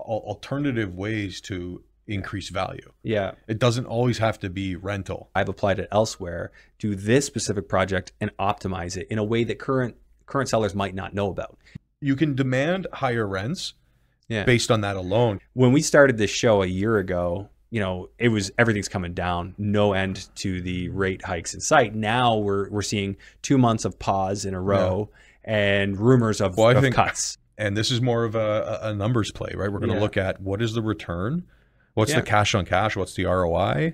alternative ways to increase value. Yeah. It doesn't always have to be rental. I've applied it elsewhere to this specific project and optimize it in a way that current sellers might not know about. You can demand higher rents based on that alone. When we started this show a year ago, you know, it was everything's coming down, no end to the rate hikes in sight. Now we're seeing 2 months of pause in a row and rumors of cuts. And this is more of a numbers play, right? We're going to look at what is the return, what's the cash on cash, what's the ROI.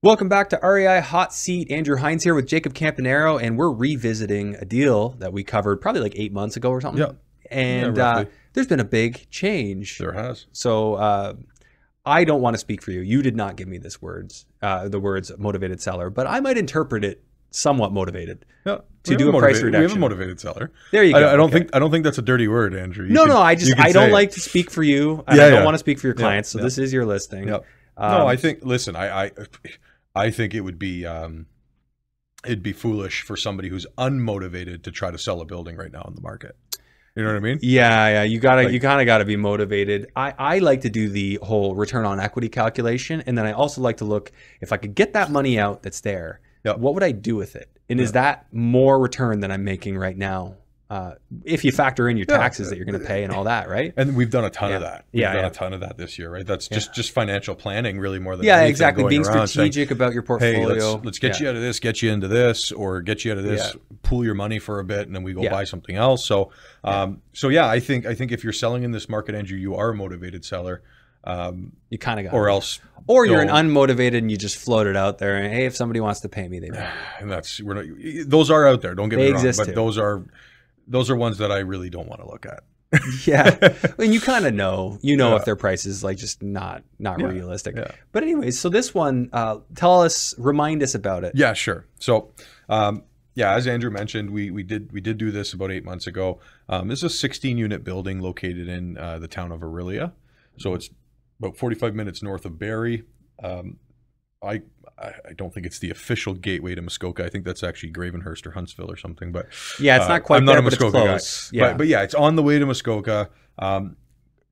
Welcome back to REI Hot Seat. Andrew Hines here with Jacob Campagnaro, and we're revisiting a deal that we covered probably like 8 months ago or something. Yeah. And there's been a big change. There has. So I don't want to speak for you. You did not give me the words motivated seller, but I might interpret it somewhat motivated. Yeah. To do a price reduction. We have a motivated seller. There you go. I don't think that's a dirty word, Andrew. I don't like to speak for you. And I don't want to speak for your clients. So this is your listing. Yep. No, I think. Listen, I think it would be it'd be foolish for somebody who's unmotivated to try to sell a building right now in the market. You know what I mean? Yeah. You kind of got to be motivated. I like to do the whole return on equity calculation, and then I also like to look if I could get that money out that's there. Yep. What would I do with it? And is that more return than I'm making right now? If you factor in your taxes that you're going to pay and all that, right? And we've done a ton of that. We've done a ton of that this year, right? That's just financial planning, really, more than anything. Exactly. Being strategic about your portfolio. Hey, let's get you out of this, get you into this, or get you out of this, pool your money for a bit, and then we go buy something else. So, I think if you're selling in this market, Andrew, you are a motivated seller. You kind of got or it. Else or you're an unmotivated and you just float it out there and hey, if somebody wants to pay me, they will. And those are out there, don't get me wrong, but too. those are ones that I really don't want to look at. And you kind of know if their price is like just not realistic. But anyways, so this one, remind us about it. Yeah, sure. So as Andrew mentioned, we did do this about 8 months ago. This is a 16-unit building located in the town of Orillia. So it's about 45 minutes north of Barrie. I don't think it's the official gateway to Muskoka. I think that's actually Gravenhurst or Huntsville or something. But it's not quite. I'm not there, a Muskoka but it's close. guy. But it's on the way to Muskoka.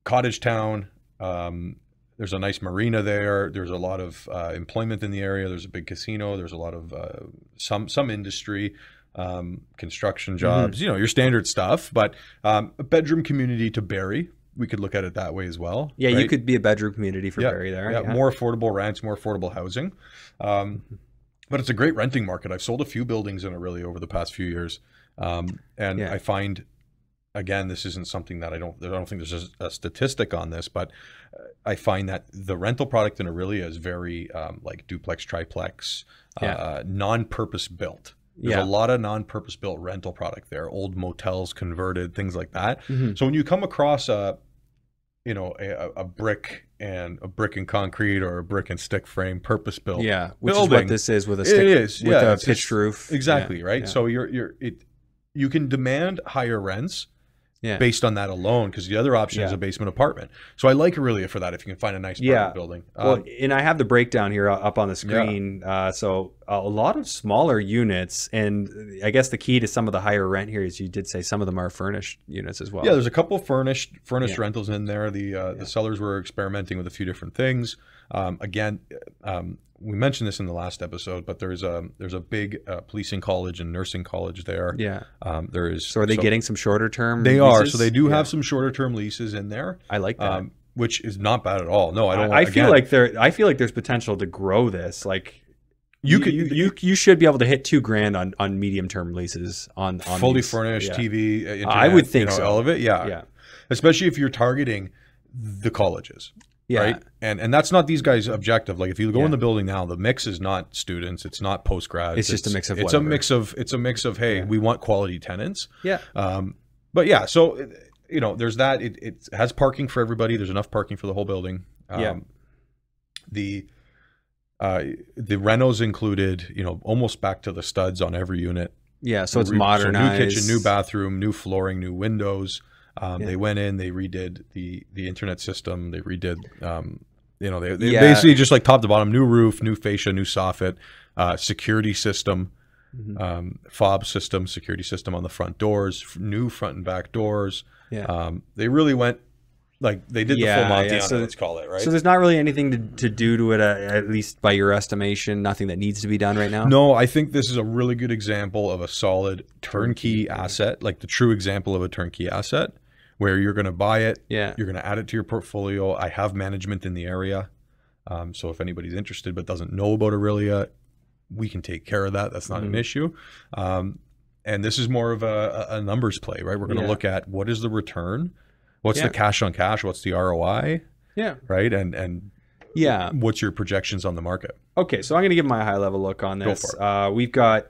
Cottage town. There's a nice marina there. There's a lot of employment in the area. There's a big casino. There's a lot of some industry, construction jobs. Your standard stuff. But a bedroom community to Barrie. We could look at it that way as well. Yeah, right? You could be a bedroom community for Barrie there. Yeah, more affordable rents, more affordable housing. But it's a great renting market. I've sold a few buildings in Orillia over the past few years. I find, again, this isn't something that I don't think there's a statistic on this, but I find that the rental product in Orillia is very like duplex, triplex, non-purpose built. There's a lot of non-purpose built rental product there, old motels converted, things like that. So when you come across a brick and concrete or a brick and stick frame purpose built, which building, is what this is with a stick, with a pitched roof. Exactly, right? So you can demand higher rents based on that alone, because the other option is a basement apartment. So I like Orillia for that if you can find a nice apartment building. Well, and I have the breakdown here up on the screen. So a lot of smaller units, and I guess the key to some of the higher rent here is you did say some of them are furnished units as well. Yeah, there's a couple furnished rentals in there. The sellers were experimenting with a few different things. We mentioned this in the last episode, but there's a big policing college and nursing college there. So are they getting some shorter term? They are. So they do have some shorter term leases in there. I like that. Which is not bad at all. No, I don't. I feel like there's potential to grow this. Like you should be able to hit $2,000 on medium term leases on fully furnished TV. Internet, I would think so. All of it. Yeah. Especially if you're targeting the colleges. Right. And that's not these guys' objective. Like if you go in the building now, the mix is not students, it's not postgrads. It's just a mix of It's a mix of hey, we want quality tenants. But so there's that. It has parking for everybody. There's enough parking for the whole building. The renos included, almost back to the studs on every unit. Yeah, so it's modernized. So new kitchen, new bathroom, new flooring, new windows. They went in, they redid the internet system, they redid, they basically just like top to bottom, new roof, new fascia, new soffit, security system, fob system, security system on the front doors, new front and back doors. They really went Like they did the full Monty on it, let's call it, right? So there's not really anything to do to it, at least by your estimation, nothing that needs to be done right now? No, I think this is a really good example of a solid turnkey asset, like the true example of a turnkey asset, where you're going to buy it, you're going to add it to your portfolio. I have management in the area. So if anybody's interested but doesn't know about Orillia, we can take care of that. That's not an issue. And this is more of a numbers play, right? We're going to look at what is the return, what's the cash on cash, what's the ROI, right? And what's your projections on the market? Okay, so I'm going to give my high level look on this. Go for it. We've got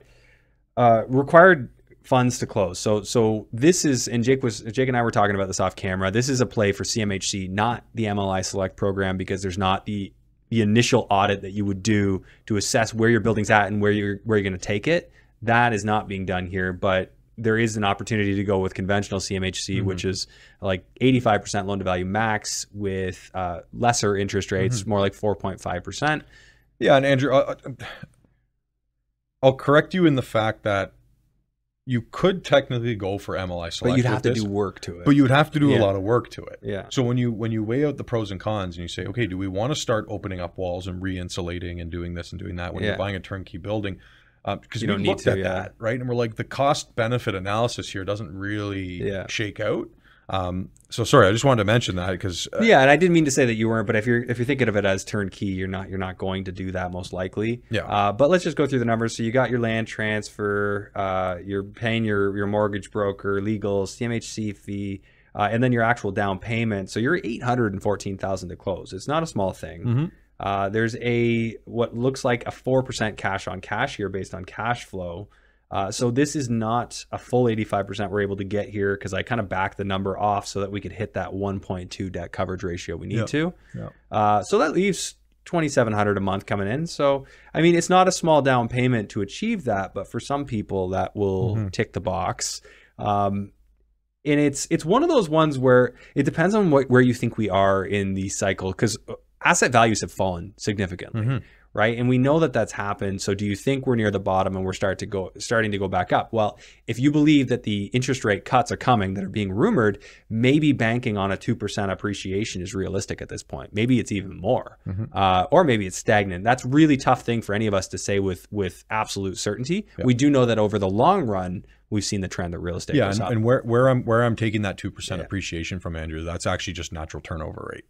required funds to close. So this is, and Jake and I were talking about this off camera. This is a play for CMHC, not the MLI Select program, because there's not the initial audit that you would do to assess where your building's at and where you're going to take it. That is not being done here, but there is an opportunity to go with conventional CMHC, which is like 85% loan to value max with lesser interest rates, more like 4.5%. Yeah, and Andrew, I'll correct you in the fact that you could technically go for MLI Select, but you'd have to do work to it. But you would have to do a lot of work to it. Yeah. So when you weigh out the pros and cons and you say, okay, do we want to start opening up walls and re-insulating and doing this and doing that when you're buying a turnkey building? Because you don't need to, that, right? And we're like, the cost benefit analysis here doesn't really shake out. So sorry, I just wanted to mention that because and I didn't mean to say that you weren't, but if you're thinking of it as turnkey, you're not going to do that most likely. But let's just go through the numbers. So you got your land transfer, you're paying your mortgage broker, legal, CMHC fee, and then your actual down payment. So you're $814,000 to close. It's not a small thing. There's what looks like a 4% cash on cash here based on cash flow. So this is not a full 85% we're able to get here, because I kind of backed the number off so that we could hit that 1.2 debt coverage ratio we need to. So that leaves $2,700 a month coming in. So, I mean, it's not a small down payment to achieve that, but for some people that will tick the box. And it's one of those ones where it depends on where you think we are in the cycle, because asset values have fallen significantly. Right. And we know that that's happened. So do you think we're near the bottom and we're starting to go back up? Well, if you believe that the interest rate cuts are coming that are being rumored, maybe banking on a 2% appreciation is realistic at this point. Maybe it's even more, or maybe it's stagnant. That's a really tough thing for any of us to say with absolute certainty. We do know that over the long run, we've seen the trend that real estate goes up. And where I'm taking that 2% appreciation from, Andrew, that's actually just natural turnover rate.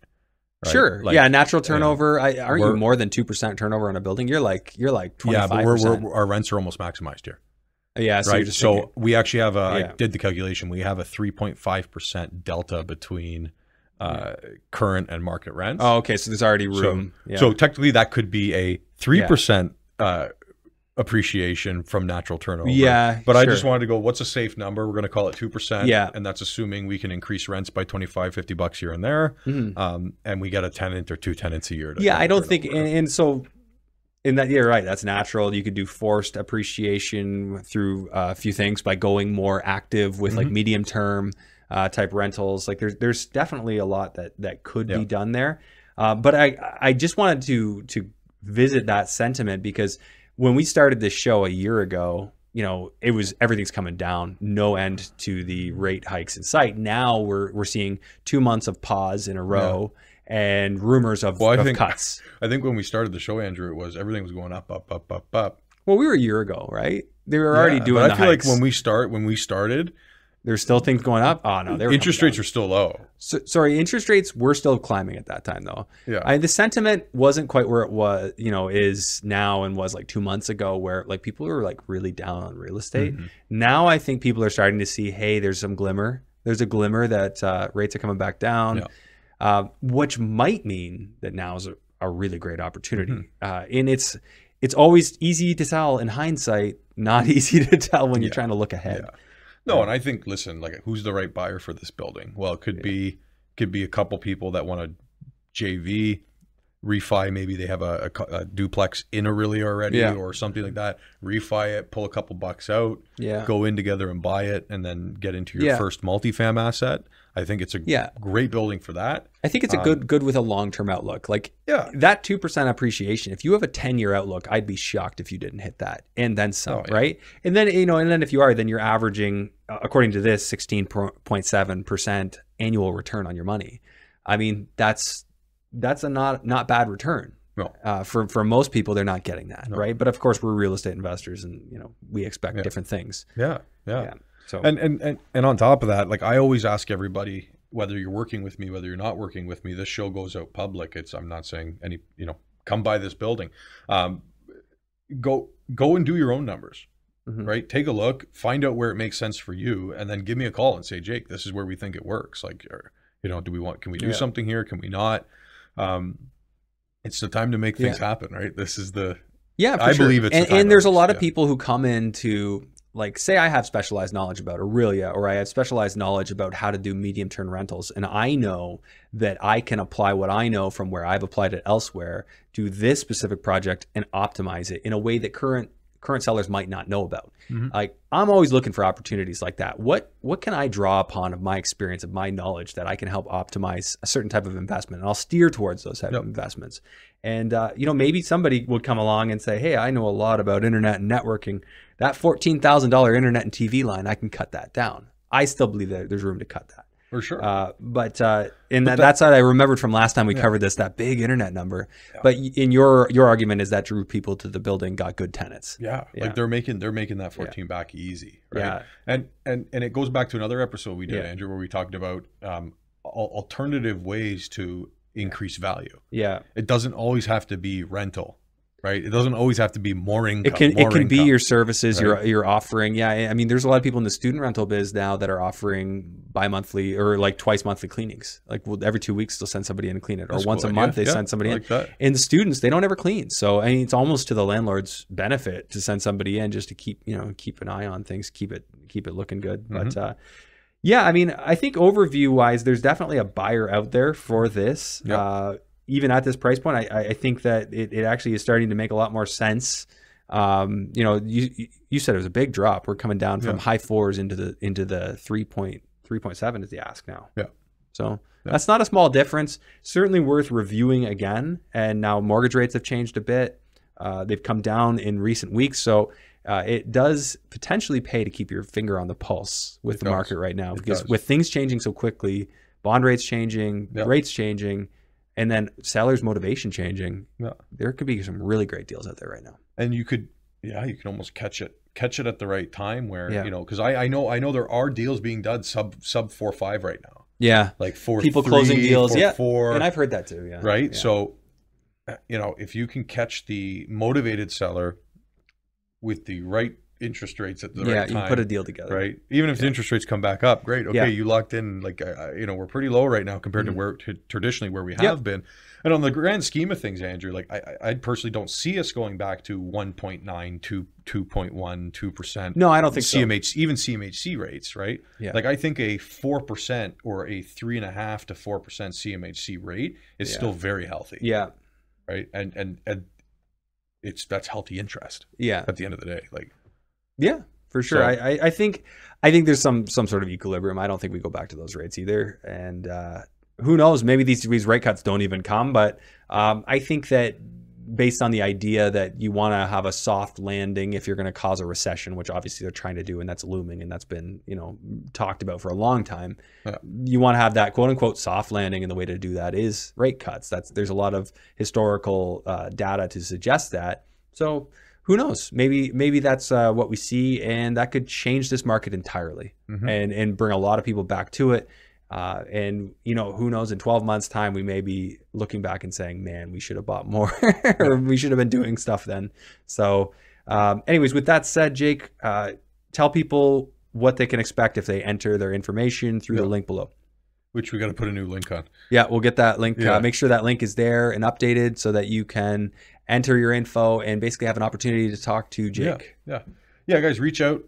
Right? Sure. Like, natural turnover. Aren't you more than 2% turnover on a building? You're like 25%. Yeah, but our rents are almost maximized here. Yeah. So, right? We actually have I did the calculation. We have a 3.5% delta between current and market rents. Oh, okay. So there's already room. So technically that could be a 3% appreciation from natural turnover. But I just wanted to go, what's a safe number? We're going to call it 2%. And that's assuming we can increase rents by $25-50 here and there. And we get a tenant or two tenants a year. I don't think, and so in that, you're right. That's natural. You could do forced appreciation through a few things by going more active with like medium term type rentals. Like there's definitely a lot that could be done there. But I just wanted to visit that sentiment, because when we started this show a year ago, it was everything's coming down, no end to the rate hikes in sight. Now we're seeing 2 months of pause in a row and rumors of cuts. I think when we started the show, Andrew, it was everything was going up. Well, we were a year ago, right? They were already doing the hikes. I feel like when we started, there's still things going up. Oh no, interest rates are still low. So, sorry, interest rates were still climbing at that time, though. The sentiment wasn't quite where it was, is now and was like 2 months ago, where like people were like really down on real estate. Now I think people are starting to see, hey, there's some glimmer. There's a glimmer that rates are coming back down, which might mean that now is a really great opportunity. And it's always easy to tell in hindsight, not easy to tell when you're trying to look ahead. No, and I think, listen, like, who's the right buyer for this building? Well, it could be a couple people that want to JV, refi. Maybe they have a duplex in Orillia already or something like that. Refi it, pull a couple bucks out, go in together and buy it, and then get into your first multifam asset. I think it's a great building for that. I think it's a good with a long-term outlook. Like that 2% appreciation, if you have a 10-year outlook, I'd be shocked if you didn't hit that. And then some, right? And then, and then if you are, then you're averaging, according to this, 16.7% annual return on your money. I mean, that's a not bad return. No. For most people, they're not getting that, No. right? But of course, we're real estate investors, and we expect different things. Yeah. So and on top of that, like I always ask everybody, whether you're working with me, whether you're not working with me, this show goes out public. I'm not saying come by this building. Go and do your own numbers, right? Take a look, find out where it makes sense for you, and then give me a call and say, Jake, this is where we think it works. Like, can we do something here? Can we not? It's the time to make things happen, right? This is I believe it's the time. And there's a lot of people who come into, like, say I have specialized knowledge about Orillia, or I have specialized knowledge about how to do medium-term rentals, and I know that I can apply what I know from where I've applied it elsewhere to this specific project and optimize it in a way that current sellers might not know about. Like, I'm always looking for opportunities like that. What can I draw upon of my experience, of my knowledge, that I can help optimize a certain type of investment, and I'll steer towards those type of investments. And maybe somebody would come along and say, hey, I know a lot about internet and networking. That $14,000 internet and TV line, I can cut that down. I still believe that there's room to cut that. For sure. That's what I remembered from last time we covered this, that big internet number. Yeah. But in your argument is that drew people to the building, got good tenants. Yeah. Like they're making that 14 back easy. Right. Yeah. And it goes back to another episode we did, Andrew, where we talked about alternative ways to increase value. Yeah. It doesn't always have to be rental. Right. It doesn't always have to be more income. It can be your services, right? you're offering. Yeah. I mean, there's a lot of people in the student rental biz now that are offering bi-monthly or like twice monthly cleanings. Like, every 2 weeks they'll send somebody in and clean it, or once a month they send somebody in. That. And the students, they don't ever clean. So I mean, it's almost to the landlord's benefit to send somebody in just to keep an eye on things, keep it looking good. But I mean, I think overview wise, there's definitely a buyer out there for this. Yep. Even at this price point, I think that it actually is starting to make a lot more sense. You said it was a big drop. We're coming down from high fours into the 3.7 is the ask now. Yeah. So that's not a small difference. Certainly worth reviewing again. And now mortgage rates have changed a bit. They've come down in recent weeks. So it does potentially pay to keep your finger on the pulse with the market right now, because with things changing so quickly, bond rates changing, rates changing, and then sellers' motivation changing, there could be some really great deals out there right now. And you could almost catch it at the right time where, because I know there are deals being done sub 4.5 right now. Yeah. Like 4.3, people closing deals. 4.4. And I've heard that too. Yeah. Right. Yeah. So, if you can catch the motivated seller with the right interest rates at the right time. Yeah, you put a deal together. Right. Even if the interest rates come back up, great. Okay, you locked in, like, we're pretty low right now compared to where traditionally where we have been. And on the grand scheme of things, Andrew, like I personally don't see us going back to 1.9, 2.1, 2%. No, I don't think even CMHC rates, right? Yeah. Like, I think a 4% or a 3.5 to 4% CMHC rate is still very healthy. Yeah. Right. And that's healthy interest. Yeah. At the end of the day, like. Yeah, for sure. So, I think there's some sort of equilibrium. I don't think we go back to those rates either. And who knows? Maybe these rate cuts don't even come. But I think that based on the idea that you want to have a soft landing if you're going to cause a recession, which obviously they're trying to do, and that's looming, and that's been talked about for a long time. Yeah. You want to have that quote unquote soft landing, and the way to do that is rate cuts. There's a lot of historical data to suggest that. So. Who knows? Maybe that's what we see, and that could change this market entirely, and bring a lot of people back to it. And who knows? In 12 months' time, we may be looking back and saying, "Man, we should have bought more, or we should have been doing stuff then." So, anyways, with that said, Jake, tell people what they can expect if they enter their information through the link below. Which we got to put a new link on. Yeah, we'll get that link. Make sure that link is there and updated so that you can enter your info and basically have an opportunity to talk to Jake. Yeah, guys, reach out.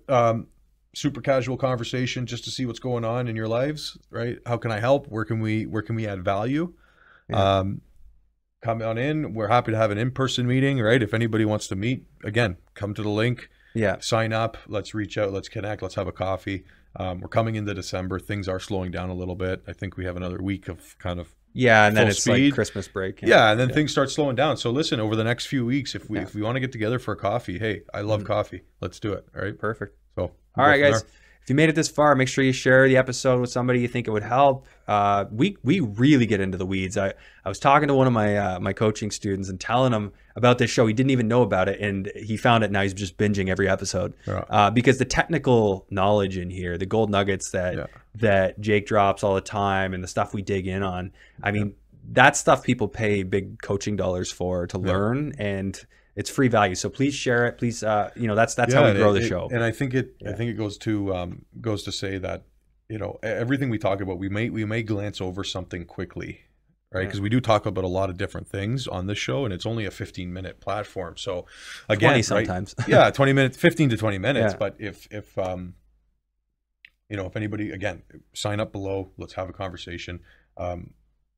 Super casual conversation just to see what's going on in your lives, right? How can I help? Where can we add value? Yeah. Come on in. We're happy to have an in-person meeting, right? If anybody wants to meet, again, come to the link. Yeah. Sign up. Let's reach out. Let's connect. Let's have a coffee. We're coming into December. Things are slowing down a little bit. I think we have another week of kind of and then it's speed. Like Christmas break. And then things start slowing down. So listen, over the next few weeks, if we want to get together for a coffee, hey, I love coffee. Let's do it. All right. Perfect. So all right, guys. if you made it this far, make sure you share the episode with somebody you think it would help. We really get into the weeds. I was talking to one of my coaching students and telling him about this show. He didn't even know about it, and he found it. Now he's just binging every episode because the technical knowledge in here, the gold nuggets that Jake drops all the time, and the stuff we dig in on. I mean, that's stuff people pay big coaching dollars for to learn, and it's free value. So please share it. Please, that's how we grow the show. And I think it goes to say that, everything we talk about, we may glance over something quickly, right? Because we do talk about a lot of different things on this show, and it's only a 15-minute platform. So again, 20 sometimes. 20 minutes, 15 to 20 minutes. But if anybody, again, sign up below, let's have a conversation.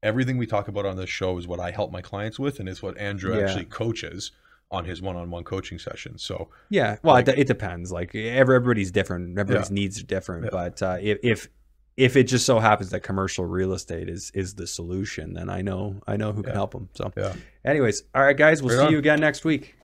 Everything we talk about on this show is what I help my clients with, and it's what Andrew actually coaches on his one-on-one coaching sessions. So it depends. Like everybody's different. Everybody's needs are different. But if it just so happens that commercial real estate is the solution, then I know who can help them. So anyways, all right, guys, we'll see you again next week.